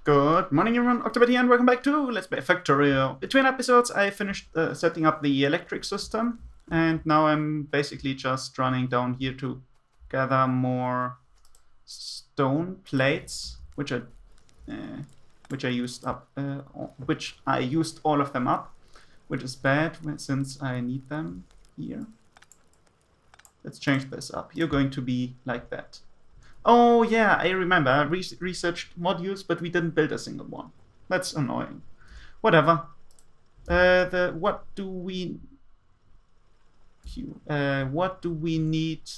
Good morning everyone, Oktabyte here and welcome back to Let's Play Factorio. Between episodes I finished setting up the electric system and now I'm basically just running down here to gather more stone plates, which I used all of them up, which is bad since I need them here. Let's change this up. You're going to be like that. Oh yeah, I remember. I researched modules, but we didn't build a single one. That's annoying. Whatever. What do we need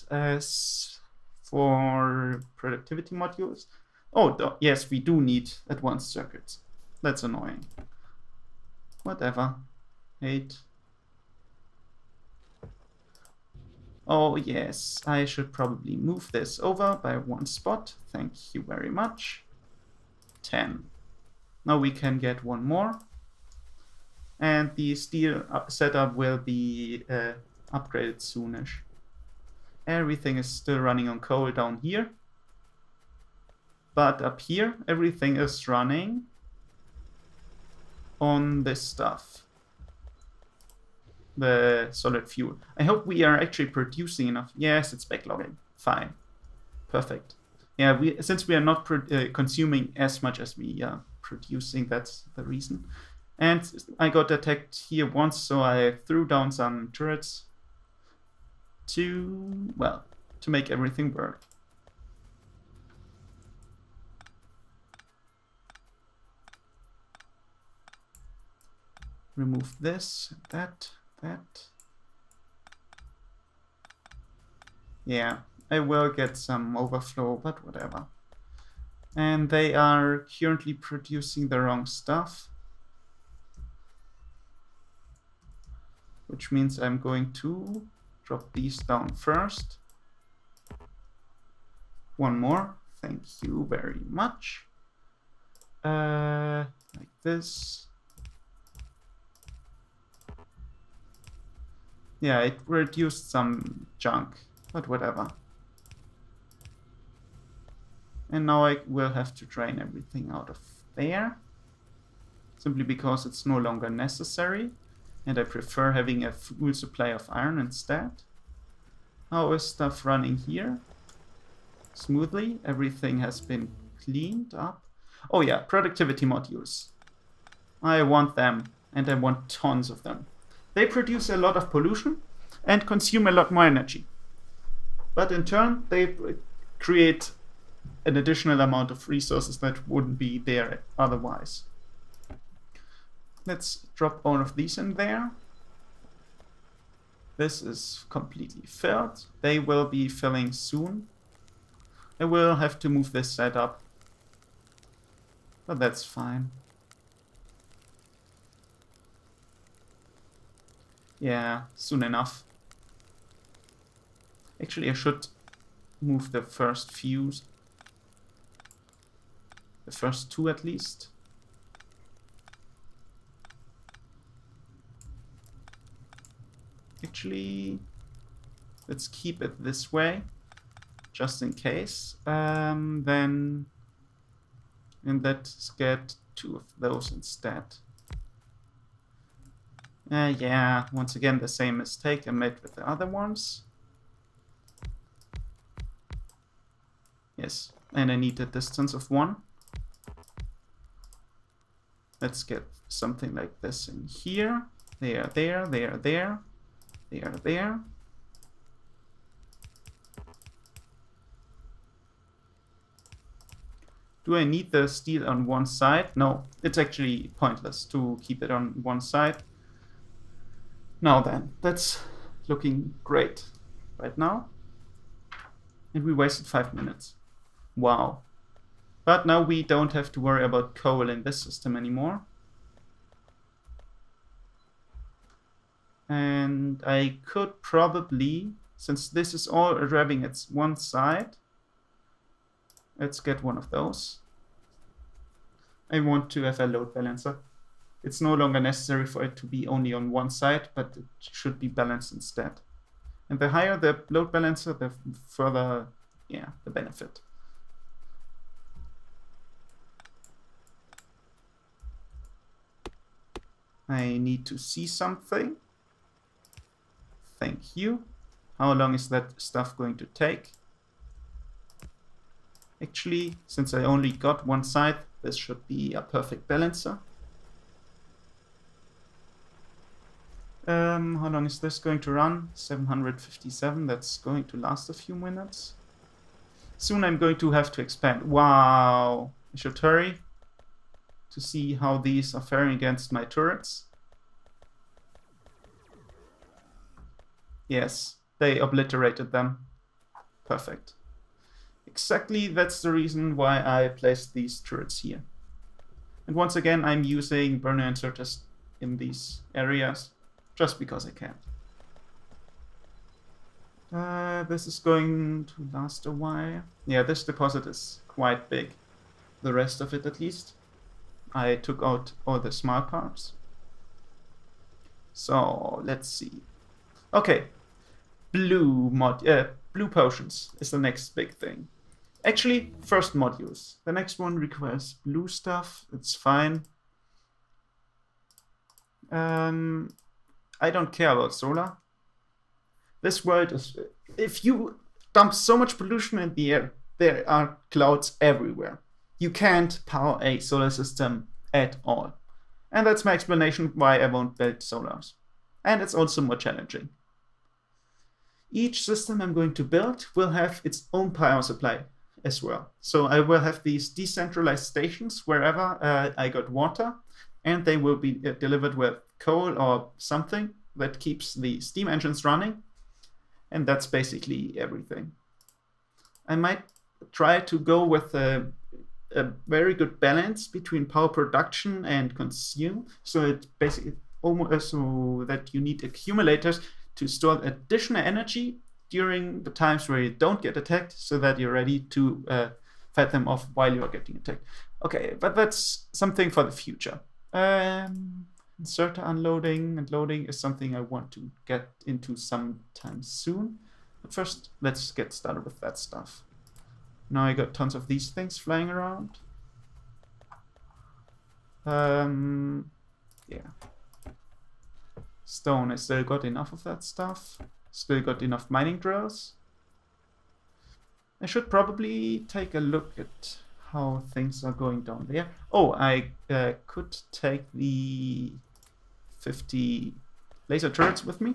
for productivity modules? Oh, yes, we do need advanced circuits. That's annoying. Whatever. 8. Oh yes, I should probably move this over by 1 spot. Thank you very much. 10. Now we can get one more. And the steel setup will be upgraded soonish. Everything is still running on coal down here. But up here, everything is running on this stuff. The solid fuel. I hope we are actually producing enough. Yes, it's backlogging. Fine. Perfect. Yeah, since we are not consuming as much as we are producing, that's the reason. And I got attacked here once, so I threw down some turrets to make everything work. Remove this, that. Yeah, I will get some overflow, but whatever. And they are currently producing the wrong stuff, which means I'm going to drop these down first. One more, thank you very much. Like this. Yeah, it reduced some junk, but whatever. And now I will have to drain everything out of there, simply because it's no longer necessary, and I prefer having a full supply of iron instead. How is stuff running here? Smoothly, everything has been cleaned up. Oh yeah, productivity modules. I want them, and I want tons of them. They produce a lot of pollution and consume a lot more energy. But in turn, they create an additional amount of resources that wouldn't be there otherwise. Let's drop all of these in there. This is completely filled. They will be filling soon. I will have to move this setup, but that's fine. Yeah, soon enough. Actually, I should move the first fuse. The first 2 at least. Actually, let's keep it this way, just in case. Then let's get 2 of those instead. Yeah, once again the same mistake I made with the other ones. Yes, and I need a distance of 1. Let's get something like this in here. They are there, they are there, they are there. Do I need the steel on one side? No, it's actually pointless to keep it on one side. Now then, that's looking great right now. And we wasted 5 minutes. Wow. But now we don't have to worry about coal in this system anymore. And I could probably, since this is all revving at one side, let's get one of those. I want to have a load balancer. It's no longer necessary for it to be only on one side, but it should be balanced instead. And the higher the load balancer, the further, the benefit. I need to see something. Thank you. How long is that stuff going to take? Actually, since I only got one side, this should be a perfect balancer. How long is this going to run? 757, that's going to last a few minutes. Soon I'm going to have to expand. Wow! I should hurry to see how these are faring against my turrets. Yes, they obliterated them. Perfect. Exactly, that's the reason why I placed these turrets here. And once again, I'm using burner inserters in these areas, just because I can. This is going to last a while. Yeah, this deposit is quite big. The rest of it, at least. I took out all the small parts. So, let's see. Okay. Blue potions is the next big thing. Actually, first modules. The next one requires blue stuff. It's fine. I don't care about solar. This world is... If you dump so much pollution in the air, there are clouds everywhere. You can't power a solar system at all. And that's my explanation why I won't build solars. And it's also more challenging. Each system I'm going to build will have its own power supply as well. So I will have these decentralized stations wherever I got water, and they will be delivered with coal or something that keeps the steam engines running. And that's basically everything. I might try to go with a very good balance between power production and consume. So it basically almost so that you need accumulators to store additional energy during the times where you don't get attacked, so that you're ready to fight them off while you're getting attacked. Okay, but that's something for the future. Inserter unloading and loading is something I want to get into sometime soon. But first, let's get started with that stuff. Now I got tons of these things flying around. Yeah. Stone, I still got enough of that stuff. Still got enough mining drills. I should probably take a look at how things are going down there. Oh, I could take the 50 laser turrets with me.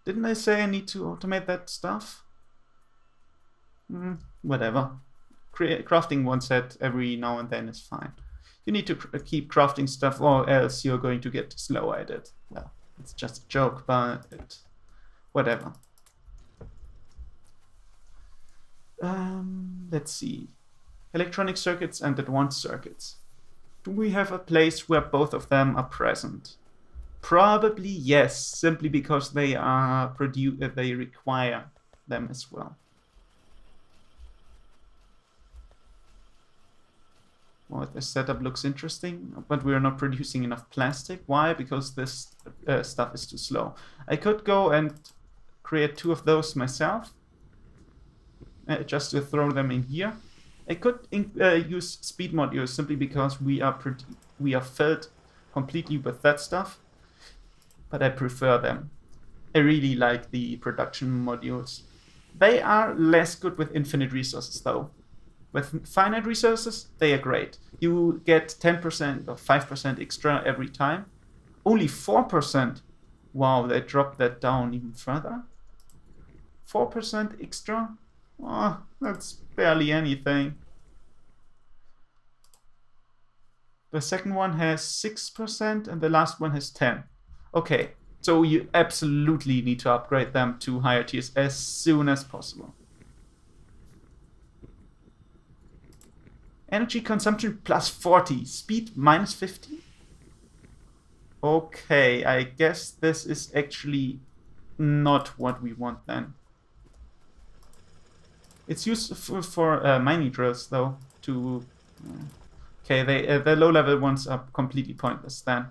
Didn't I say I need to automate that stuff? Whatever. Crafting one set every now and then is fine. You need to keep crafting stuff, or else you're going to get slow at it. Well, it's just a joke, but whatever. Let's see. Electronic circuits and advanced circuits. Do we have a place where both of them are present? Probably yes, simply because they are they require them as well. Well, this setup looks interesting, but we're not producing enough plastic. Why? Because this stuff is too slow. I could go and create 2 of those myself, just to throw them in here. I could use speed modules simply because we are filled completely with that stuff, but I prefer them. I really like the production modules. They are less good with infinite resources though. With finite resources, they are great. You get 10% or 5% extra every time. Only 4%. Wow, they dropped that down even further. 4% extra? Oh, that's barely anything. The second one has 6% and the last one has 10. Okay, so you absolutely need to upgrade them to higher tiers as soon as possible. Energy consumption plus 40, speed minus 50. Okay, I guess this is actually not what we want then. It's useful for mining drills though. Okay, the low-level ones are completely pointless then.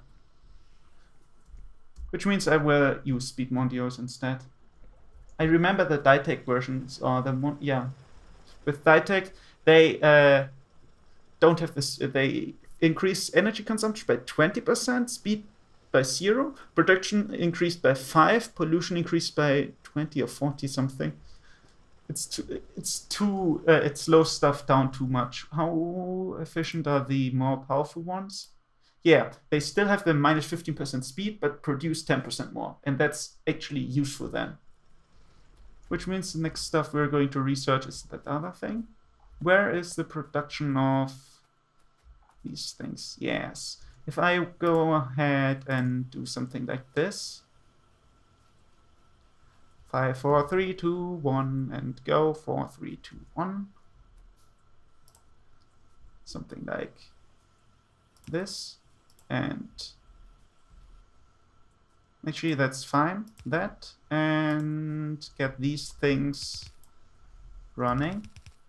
Which means I will use speed modules instead. I remember the Ditech versions, or yeah. With Ditech, they don't have this. They increase energy consumption by 20%, speed by 0, production increased by 5, pollution increased by 20 or 40 something. It slows stuff down too much. How efficient are the more powerful ones? Yeah, they still have the minus 15% speed, but produce 10% more. And that's actually useful then. Which means the next stuff we're going to research is that other thing. Where is the production of these things? Yes. If I go ahead and do something like this. 5, 4, 3, 2, 1, and go. 4, 3, 2, 1. Something like this. And actually, that's fine. That. And get these things running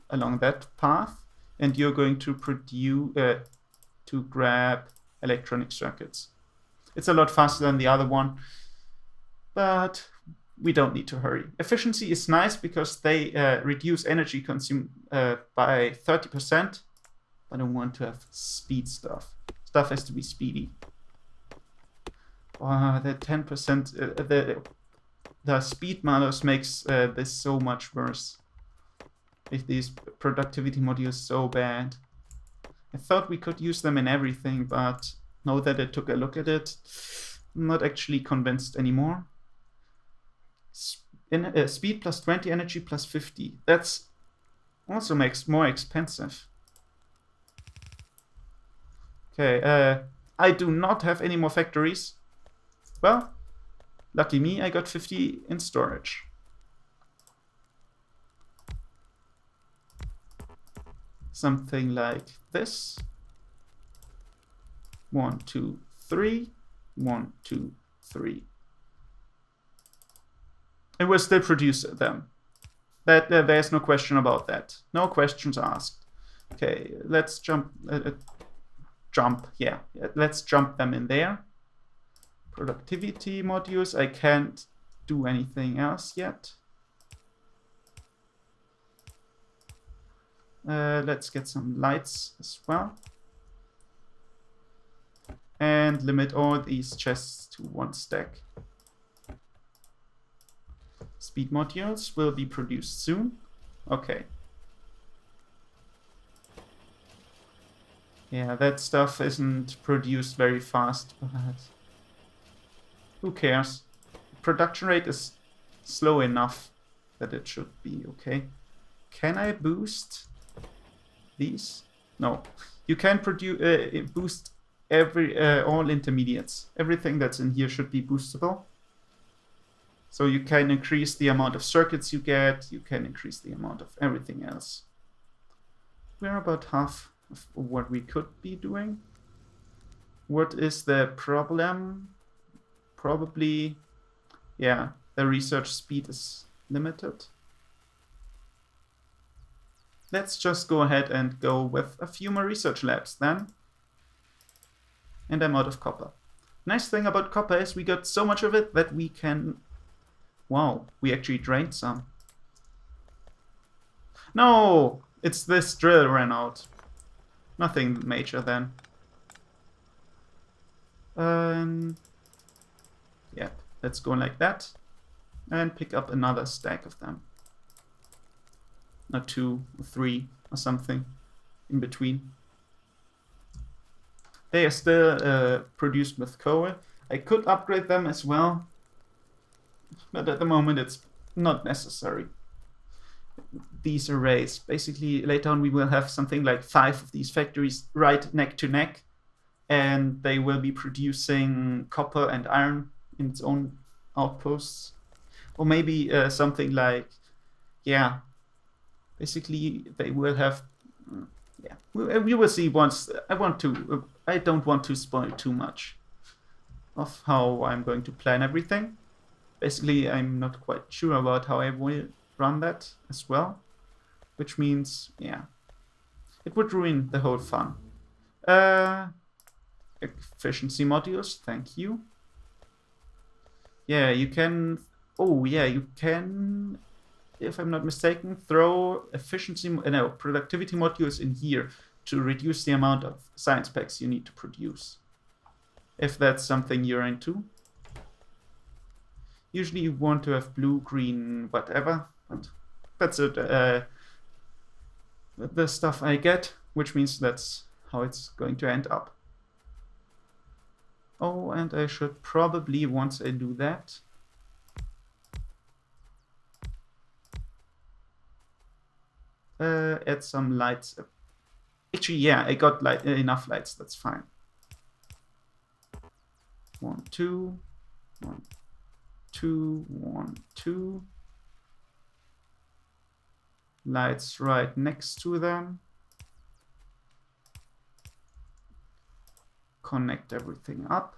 along that path. And you're going to produce, to grab electronic circuits. It's a lot faster than the other one. But we don't need to hurry. Efficiency is nice because they reduce energy consumed by 30%. I don't want to have speed stuff. Stuff has to be speedy. The 10%, the speed malus makes this so much worse. If these productivity modules so bad. I thought we could use them in everything, but now that I took a look at it, I'm not actually convinced anymore. Speed plus 20, energy plus 50. That's also makes more expensive. Okay, I do not have any more factories. Well, lucky me, I got 50 in storage. Something like this. 1, 2, 3. 1, 2, 3. It will still produce them. There's no question about that. No questions asked. Okay, let's jump. Yeah, let's jump them in there. Productivity modules. I can't do anything else yet. Let's get some lights as well. And limit all these chests to 1 stack. Speed modules will be produced soon. Okay. Yeah, that stuff isn't produced very fast, but who cares? Production rate is slow enough that it should be okay. Can I boost these? No. You can produce boost all intermediates. Everything that's in here should be boostable. So you can increase the amount of circuits you get, you can increase the amount of everything else. We're about half of what we could be doing. What is the problem? Probably, yeah, the research speed is limited. Let's just go ahead and go with a few more research labs then. And I'm out of copper. Nice thing about copper is we got so much of it that we can... Wow, we actually drained some. No! It's this drill ran out. Nothing major then. Yeah, let's go like that. And pick up another stack of them. Not 2 or 3 or something in between. They are still produced with coal. I could upgrade them as well. But at the moment it's not necessary. These arrays, basically later on we will have something like 5 of these factories right neck to neck, and they will be producing copper and iron in its own outposts. Or maybe something like, yeah, basically they will have, yeah, we will see once. I don't want to spoil too much of how I'm going to plan everything. Basically, I'm not quite sure about how I will run that as well, which means, yeah, it would ruin the whole fun. Efficiency modules, thank you. Yeah, you can, oh yeah, you can, if I'm not mistaken, throw productivity modules in here. to reduce the amount of science packs you need to produce, if that's something you're into. Usually you want to have blue, green, whatever, but that's it. The stuff I get, which means that's how it's going to end up. Oh, and I should probably, once I do that, add some lights. Actually, yeah, I got enough lights, that's fine. 1, 2, 1, 2, 1, 2. Lights right next to them. Connect everything up.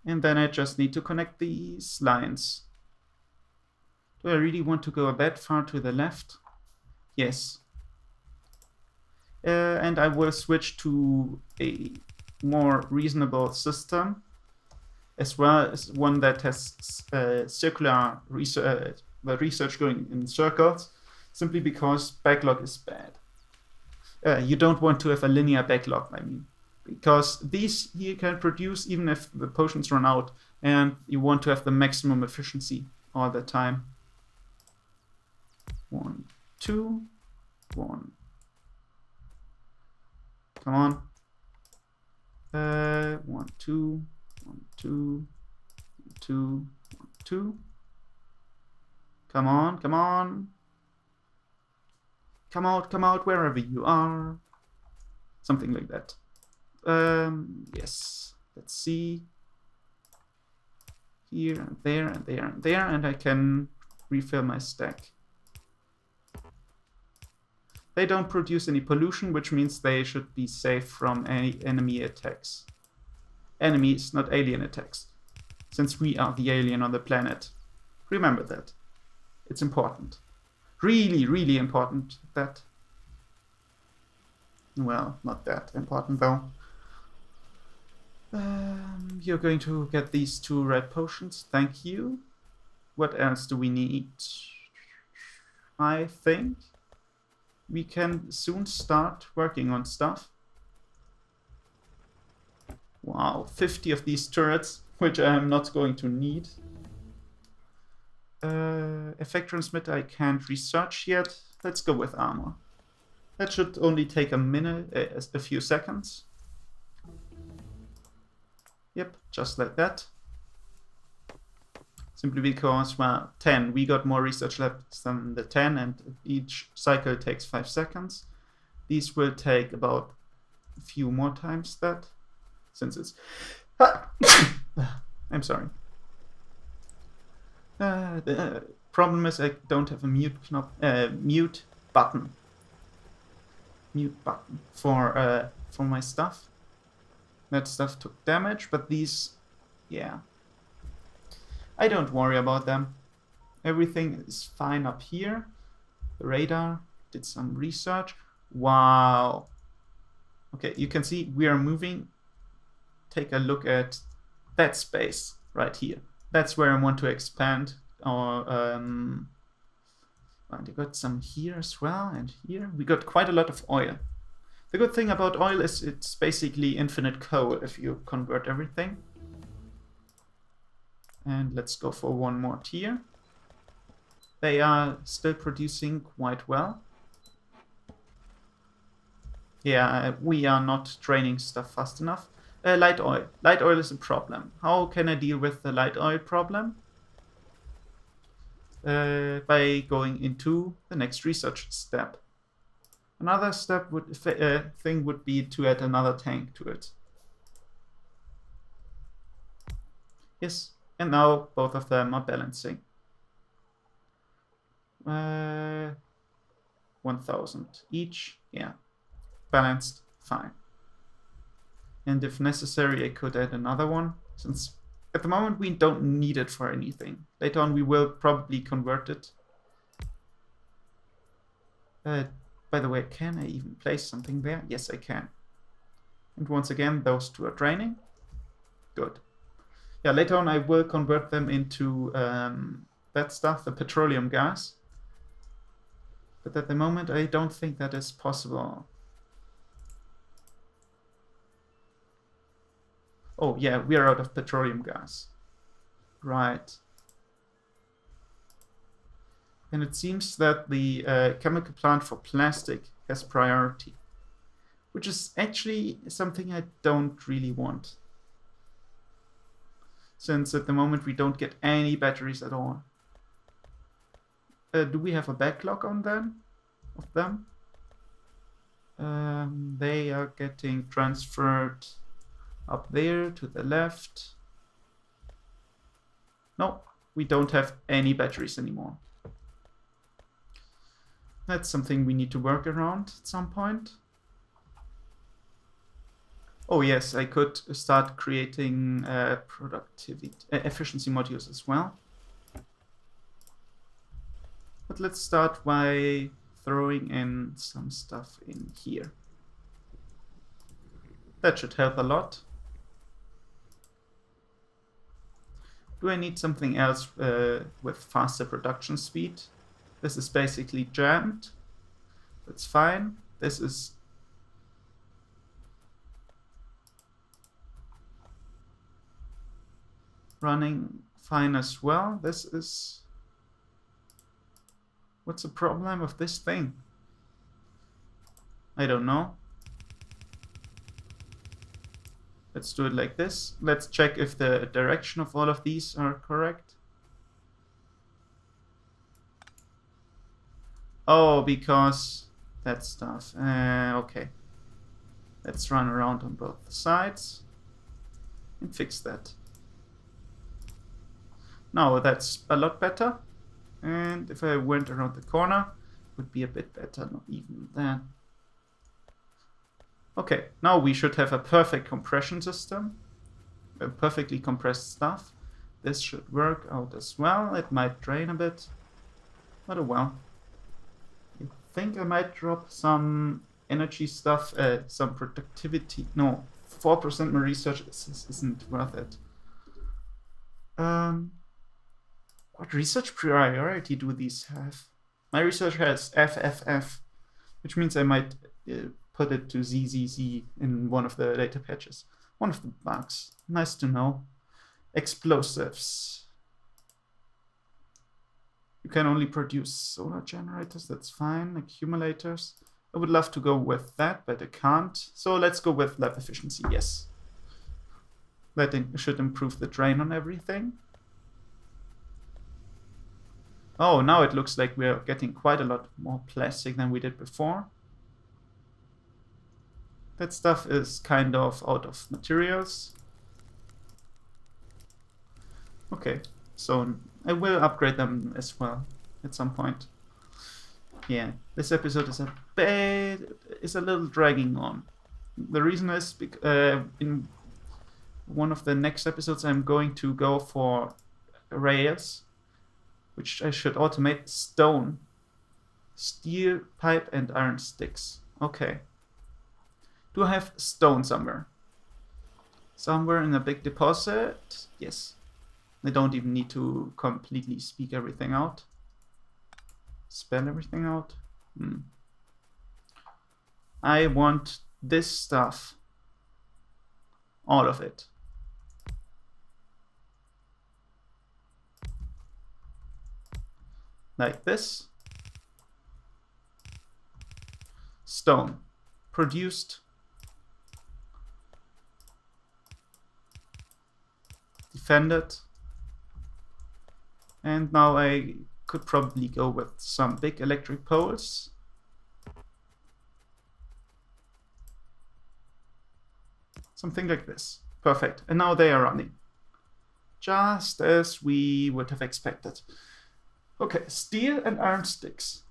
And then I just need to connect these lines. Do I really want to go that far to the left? Yes. And I will switch to a more reasonable system, as well as one that has circular research, the research going in circles, simply because backlog is bad. You don't want to have a linear backlog, I mean, because these you can produce even if the potions run out, and you want to have the maximum efficiency all the time. 1, 2, 1. Come on. 1, 2, 1, 2, 2, 1, 2. Come on, come on. Come out, wherever you are. Something like that. Yes. Let's see. Here and there and there and there, and I can refill my stack. They don't produce any pollution, which means they should be safe from any enemy attacks. Enemies, not alien attacks. Since we are the alien on the planet. Remember that. It's important. Really, really important that. Well, not that important though. You're going to get these 2 red potions. Thank you. What else do we need? I think we can soon start working on stuff. Wow, 50 of these turrets, which I am not going to need. Effect transmitter I can't research yet. Let's go with armor. That should only take a minute, a few seconds. Yep, just like that. Simply because, well, 10. We got more research labs than the 10, and each cycle takes 5 seconds. These will take about a few more times that, since it's... I'm sorry. The problem is I don't have a mute button. Mute button for my stuff. That stuff took damage, but these, yeah. I don't worry about them. Everything is fine up here. The radar did some research. Wow. Okay, you can see we are moving. Take a look at that space right here. That's where I want to expand our... and we got some here as well, and here. We got quite a lot of oil. The good thing about oil is it's basically infinite coal if you convert everything. And let's go for one more tier. They are still producing quite well. Yeah, we are not draining stuff fast enough. Light oil. Light oil is a problem. How can I deal with the light oil problem? By going into the next research step. Another step thing would be to add another tank to it. Yes, and now both of them are balancing. 1000 each. Yeah, balanced, fine. And if necessary, I could add another one, since at the moment we don't need it for anything. Later on we will probably convert it. By the way, can I even place something there? Yes, I can. And once again, those 2 are draining. Good. Yeah, later on I will convert them into that stuff, the petroleum gas. But at the moment, I don't think that is possible. Oh, yeah, we are out of petroleum gas. Right. And it seems that the chemical plant for plastic has priority, which is actually something I don't really want, since at the moment we don't get any batteries at all. Do we have a backlog on them? Of them? They are getting transferred up there to the left. No, we don't have any batteries anymore. That's something we need to work around at some point. Oh yes, I could start creating efficiency modules as well. But let's start by throwing in some stuff in here. That should help a lot. Do I need something else with faster production speed? This is basically jammed. That's fine. This is running fine as well. This is... What's the problem of this thing? I don't know. Let's do it like this. Let's check if the direction of all of these are correct. Oh, because that stuff. Okay. Let's run around on both sides and fix that. Now that's a lot better. And if I went around the corner, it would be a bit better, not even that. Okay, now we should have a perfect compression system, a perfectly compressed stuff. This should work out as well. It might drain a bit, but oh well. I think I might drop some energy stuff, some productivity. No, 4% more research isn't worth it. What research priority do these have? My research has FFF, which means I might put it to ZZZ in one of the later patches. One of the bugs. Nice to know. Explosives. You can only produce solar generators, that's fine. Accumulators. I would love to go with that, but I can't. So let's go with lab efficiency, yes. That should improve the drain on everything. Oh, now it looks like we're getting quite a lot more plastic than we did before. That stuff is kind of out of materials. Okay, so I will upgrade them as well at some point. Yeah, this episode is a little dragging on. The reason is in one of the next episodes I'm going to go for rails, which I should automate. Stone, steel pipe, and iron sticks. Okay. Do I have stone somewhere? Somewhere in a big deposit? Yes. I don't even need to completely speak everything out. Spell everything out. I want this stuff. All of it. Like this. Stone. Produced. Defended. And now I could probably go with some big electric poles. Something like this. Perfect. And now they are running. Just as we would have expected. Okay, steel and iron sticks.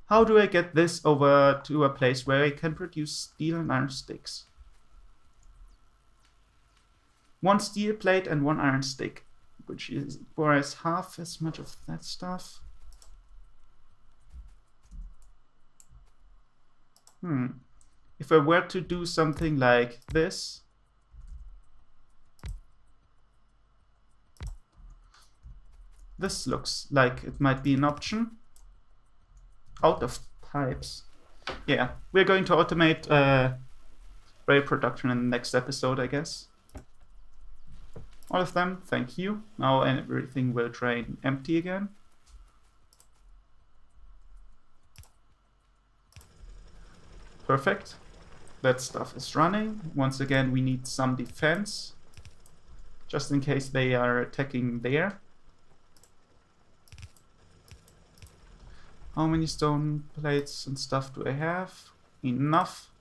How do I get this over to a place where I can produce steel and iron sticks? 1 steel plate and 1 iron stick, which requires half as much of that stuff. If I were to do something like this, this looks like it might be an option. Out of pipes. Yeah, we're going to automate rail production in the next episode, I guess. All of them, thank you. Now everything will drain empty again. Perfect. That stuff is running. Once again, we need some defense, just in case they are attacking there. How many stone plates and stuff do I have? Enough.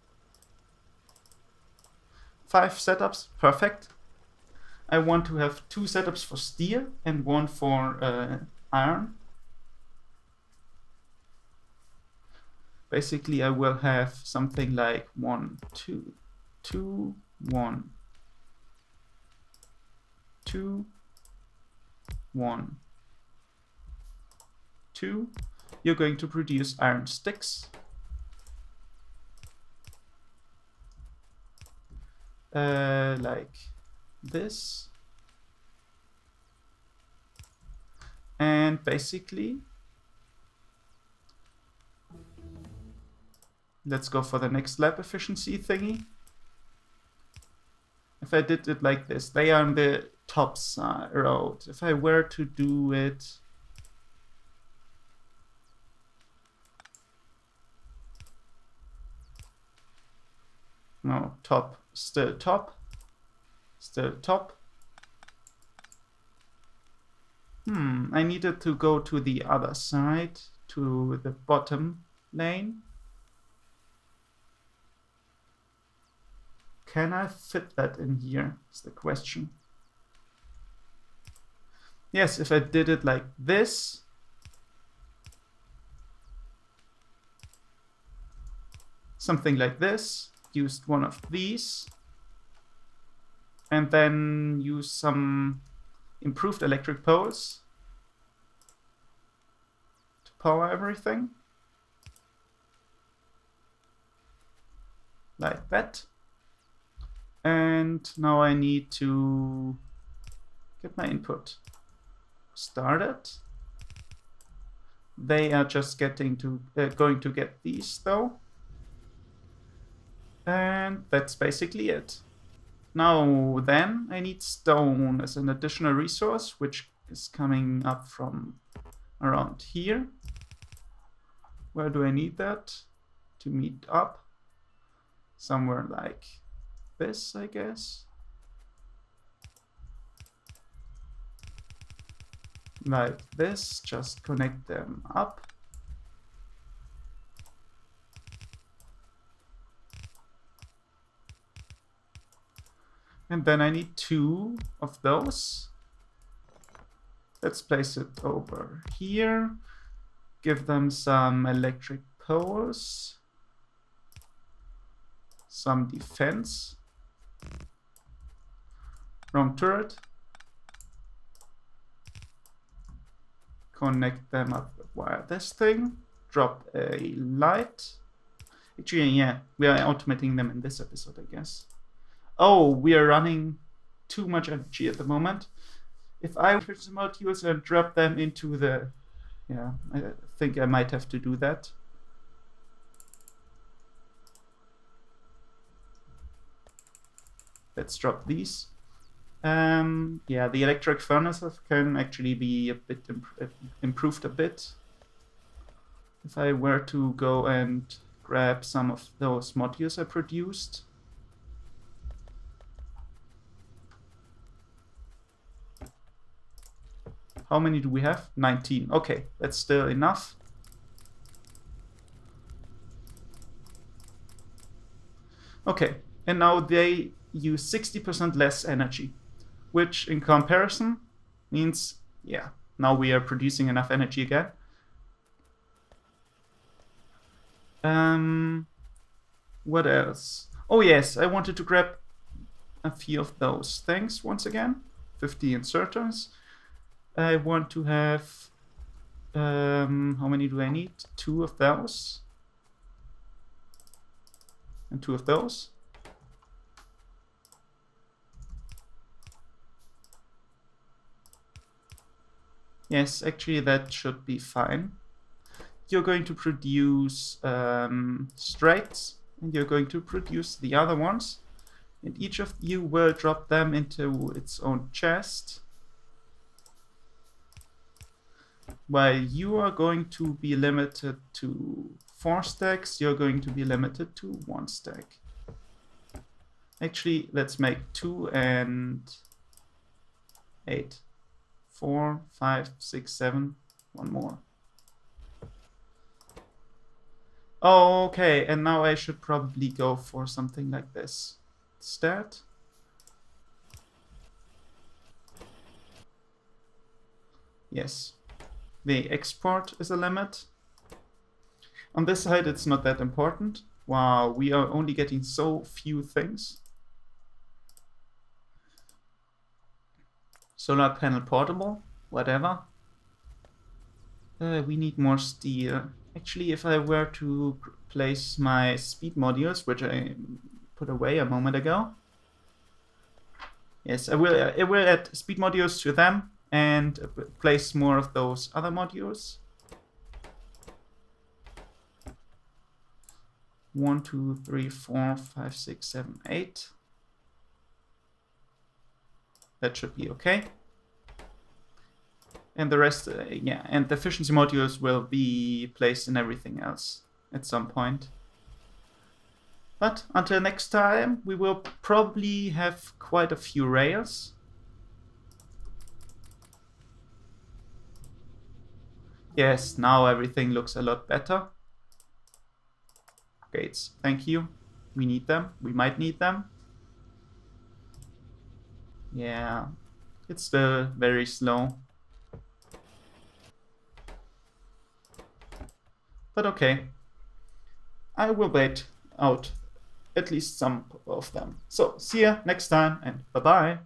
5 setups, perfect. I want to have 2 setups for steel and 1 for iron. Basically, I will have something like 1, 2, 2, 1, 2, 1, 2. You're going to produce iron sticks. Like this. And basically, let's go for the next lab efficiency thingy. If I did it like this, they are on the top side road. If I were to do it no, top, still top, still top. I needed to go to the other side, to the bottom lane. Can I fit that in here, is the question. Yes, if I did it like this, something like this, used one of these, and then use some improved electric poles to power everything. Like that. And now I need to get my input started. They are just getting to going to get these though. And that's basically it. Now then, I need stone as an additional resource, which is coming up from around here. Where do I need that to meet up? Somewhere like this, I guess. Like this, just connect them up. And then I need 2 of those. Let's place it over here. Give them some electric poles. Some defense. Wrong turret. Connect them up via this thing. Drop a light. Actually, yeah, we are automating them in this episode, I guess. Oh, we are running too much energy at the moment. If I put some modules and drop them into the... Yeah, I think I might have to do that. Let's drop these. Yeah, the electric furnaces can actually be a bit improved a bit. If I were to go and grab some of those modules I produced. How many do we have? 19. Okay, that's still enough. Okay, and now they use 60% less energy, which in comparison means, yeah, now we are producing enough energy again. What else? Oh yes, I wanted to grab a few of those things once again. 50 inserters. I want to have, how many do I need? 2 of those. And 2 of those. Yes, actually that should be fine. you're going to produce straights, and you're going to produce the other ones, and each of you will drop them into its own chest, while you are going to be limited to 4 stacks, you're going to be limited to 1 stack. Actually, let's make 2 and 8. 4, 5, 6, 7, one more. Okay, and now I should probably go for something like this. Stat. Yes. The export is a limit. On this side, it's not that important. Wow, we are only getting so few things. Solar panel portable, whatever. We need more steel. Actually, if I were to place my speed modules, which I put away a moment ago. Yes, I will add speed modules to them and place more of those other modules. 1, 2, 3, 4, 5, 6, 7, 8. That should be okay. And the rest, yeah, and the efficiency modules will be placed in everything else at some point. But until next time, we will probably have quite a few rails. Yes, now everything looks a lot better. Gates, thank you. We need them. We might need them. Yeah, it's still very slow. But okay, I will wait out at least some of them. So see ya next time, and bye-bye.